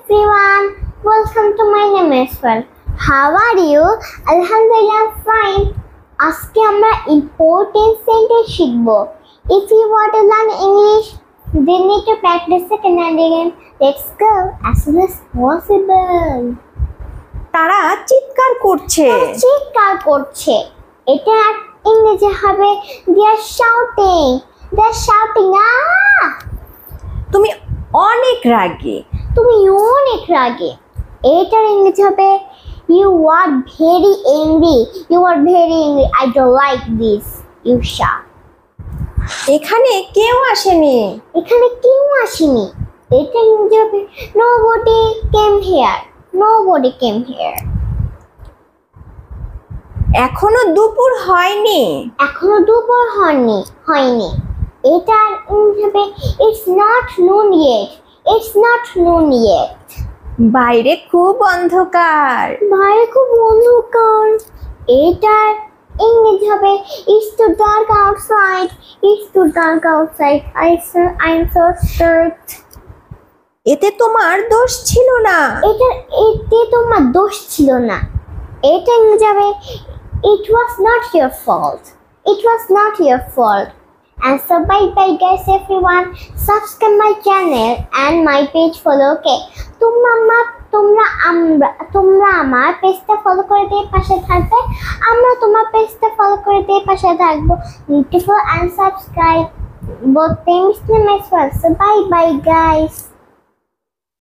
everyone, welcome to my name as well. How are you? Alhamdulillah, I'm fine. আজকে আমরা important sentence শিখবো. If you want to learn English, then need to practice it and again. Let's go as soon as possible. তারা চিৎকার করছে। চিৎকার করছে। এটা ইংরেজি হবে they are shouting. They are shouting. তুমি অনেক রাগী। তুমি অনেক রাগী। এটার ইংরেজি হবে you are very angry. You are very angry. I don't like this. You shout. এখানে কেউ আসেনি। এখানে কেউ আসেনি। এটা ইংরেজি হবে nobody came here. Nobody came here. এখনো দুপুর হয়নি। এখনো দুপুর হয়নি। এটার ইংরেজি হবে it's not noon yet. It's not noon yet. বাইরে খুব অন্ধকার। বাইরে খুব অন্ধকার। এটার ইংরেজি হবে it's too dark outside. It's too dark outside. I'm so scared. এতে তোমার দোষ ছিল না। এতে তোমার দোষ ছিল না। এটা ইংরেজি হবে it was not your fault. It was not your fault. And so bye guys everyone. Subscribe my channel and my page follow. Okay. তোমরা আমার পেজটা ফলো করে দিয়ে পাশে থাকবে। আমরা তোমার পেজটা ফলো করে দিয়ে পাশে থাকবো। Follow and subscribe both names as well. So bye guys.